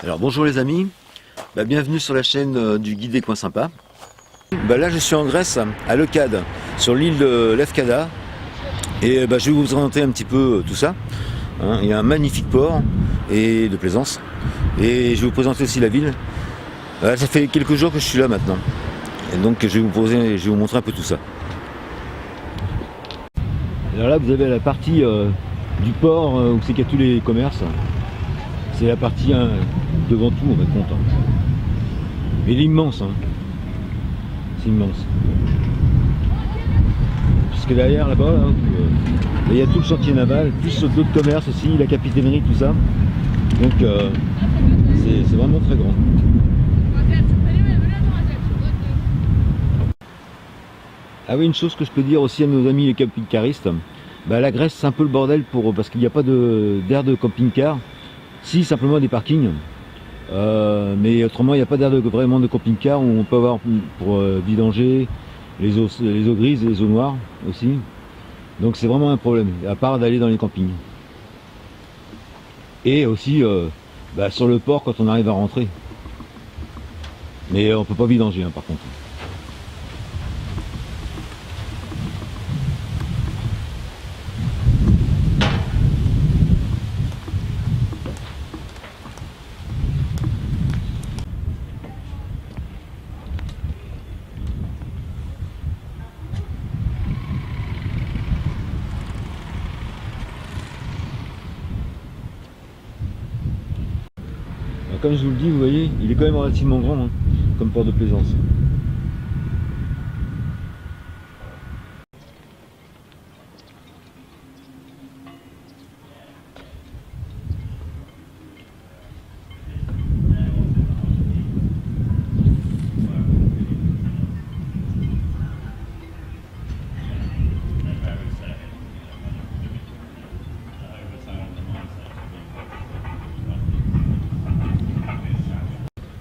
Alors bonjour les amis, bienvenue sur la chaîne du guide des coins sympas. Là je suis en Grèce, à Leucade, sur l'île de Lefkada, et je vais vous présenter un petit peu tout ça. Il y a un magnifique port et de plaisance, et je vais vous présenter aussi la ville. Ça fait quelques jours que je suis là maintenant, et donc je vais vous montrer un peu tout ça. Alors là vous avez la partie du port où c'est qu'il y a tous les commerces. C'est la partie devant tout en fait compte. Mais il est immense, c'est immense. Puisque derrière là-bas, il y a tout le chantier naval, plus d'autres commerces aussi, la capitainerie, tout ça. Donc c'est vraiment très grand. Ah oui, une chose que je peux dire aussi à nos amis les camping-caristes, la Grèce c'est un peu le bordel parce qu'il n'y a pas d'aire de camping-car. Si, simplement des parkings, mais autrement il n'y a pas d'aire vraiment de camping-car où on peut avoir pour vidanger les eaux grises et les eaux noires aussi. Donc c'est vraiment un problème, à part d'aller dans les campings. Et aussi sur le port quand on arrive à rentrer. Mais on peut pas vidanger par contre. Comme je vous le dis, vous voyez, il est quand même relativement grand comme port de plaisance.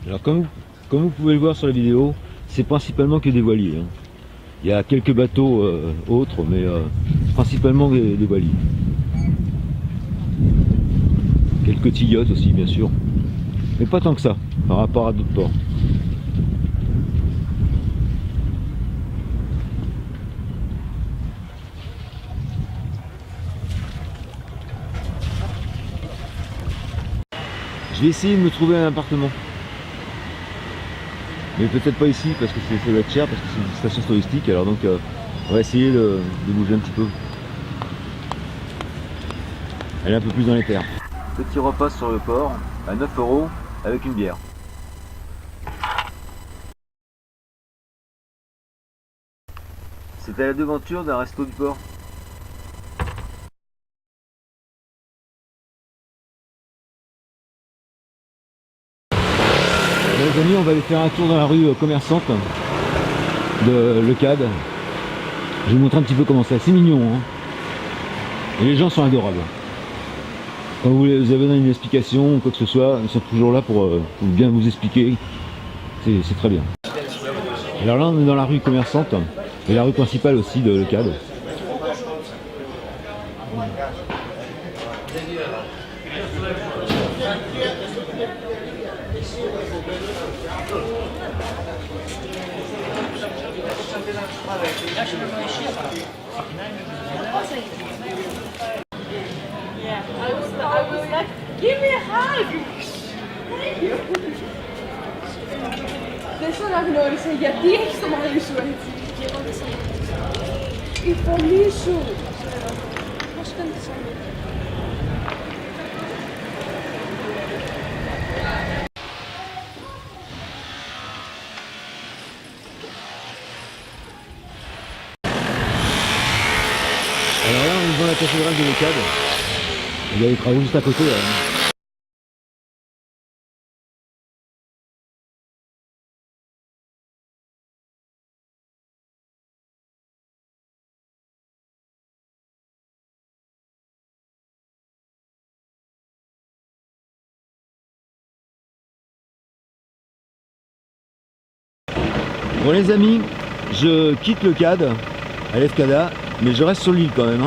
Alors comme vous pouvez le voir sur la vidéo, c'est principalement que des voiliers. Il y a quelques bateaux autres, mais principalement des voiliers. Quelques petits yachts aussi bien sûr, mais pas tant que ça par rapport à d'autres ports. Je vais essayer de me trouver un appartement. Mais peut-être pas ici parce que ça va être cher, parce que c'est une station touristique, alors donc on va essayer de bouger un petit peu. Aller un peu plus dans les terres. Petit repas sur le port à 9 € avec une bière. C'est à la devanture d'un resto du port. Les amis, on va aller faire un tour dans la rue commerçante de Leucade. Je vais vous montrer un petit peu comment c'est. C'est mignon, Et les gens sont adorables. Quand vous avez besoin d'une explication ou quoi que ce soit, ils sont toujours là pour bien vous expliquer. C'est très bien. Alors là, on est dans la rue commerçante et la rue principale aussi de Leucade. Give me a hug! Δεν στον αγνώρισα, γιατί έχεις το μαλλί σου έτσι? Και εγώ δεν σε αγνώρισα. Η φωνή σου! Πώς κάνεις αυτό? Alors là, on est devant la cathédrale de Leucade. Il y a les travaux juste à côté. Bon les amis, je quitte Leucade à Lefkada, mais je reste sur l'île quand même.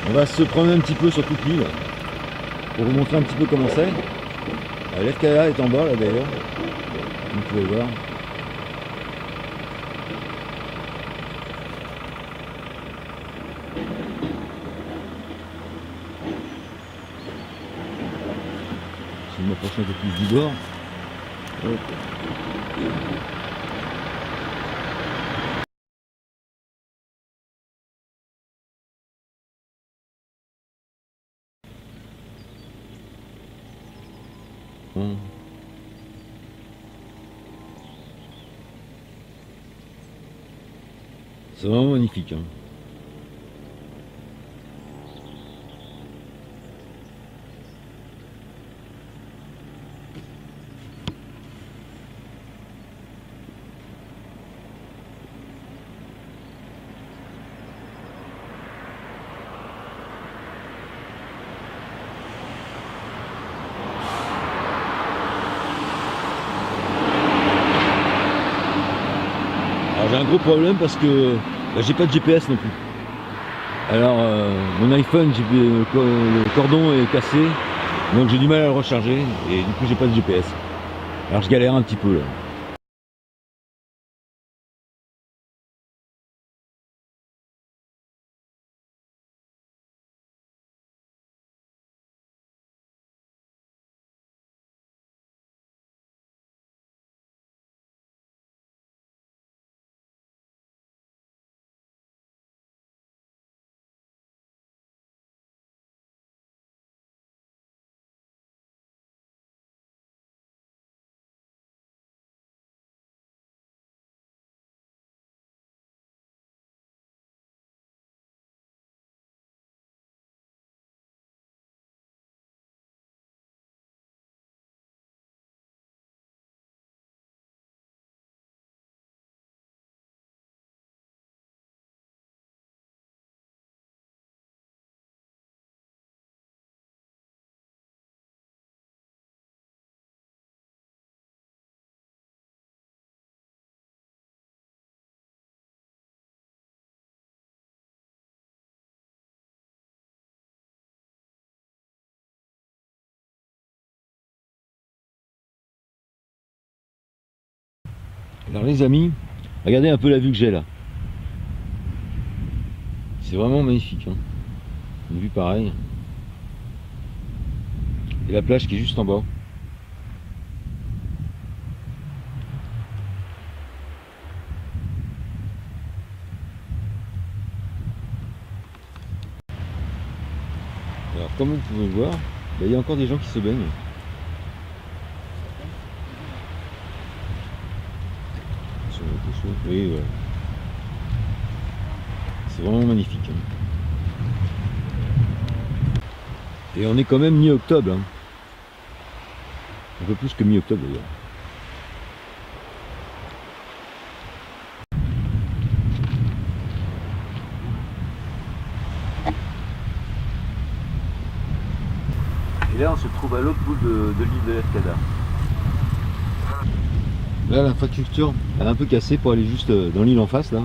On va se promener un petit peu sur toute l'île pour vous montrer un petit peu comment c'est. L'escalade est en bas là d'ailleurs, comme vous pouvez voir. Si je m'approche un peu plus du bord. Hop. Bon. C'est vraiment magnifique. Hein. Alors j'ai un gros problème parce que j'ai pas de GPS non plus. Alors mon iPhone, le cordon est cassé, donc j'ai du mal à le recharger et du coup j'ai pas de GPS. Alors je galère un petit peu là. Alors les amis, regardez un peu la vue que j'ai là. C'est vraiment magnifique. Hein. Une vue pareille. Et la plage qui est juste en bas. Alors comme vous pouvez le voir, il y a encore des gens qui se baignent. Oui, voilà. C'est vraiment magnifique. Hein. Et on est quand même mi-octobre. Hein. Un peu plus que mi-octobre d'ailleurs. Et là on se trouve à l'autre bout de l'île de l'Efkada. Là l'infrastructure elle est un peu cassée pour aller juste dans l'île en face là.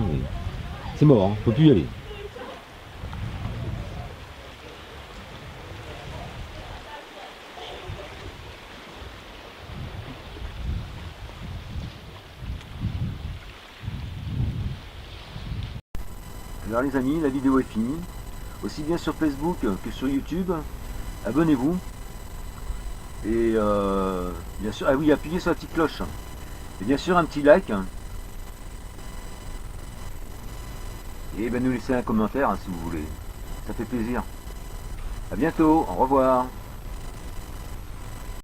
C'est mort, hein, faut plus y aller. Alors les amis, la vidéo est finie. Aussi bien sur Facebook que sur YouTube. Abonnez-vous. Et bien sûr, ah oui, appuyez sur la petite cloche. Et bien sûr un petit like. Et ben nous laisser un commentaire hein, si vous voulez. Ça fait plaisir. A bientôt, au revoir.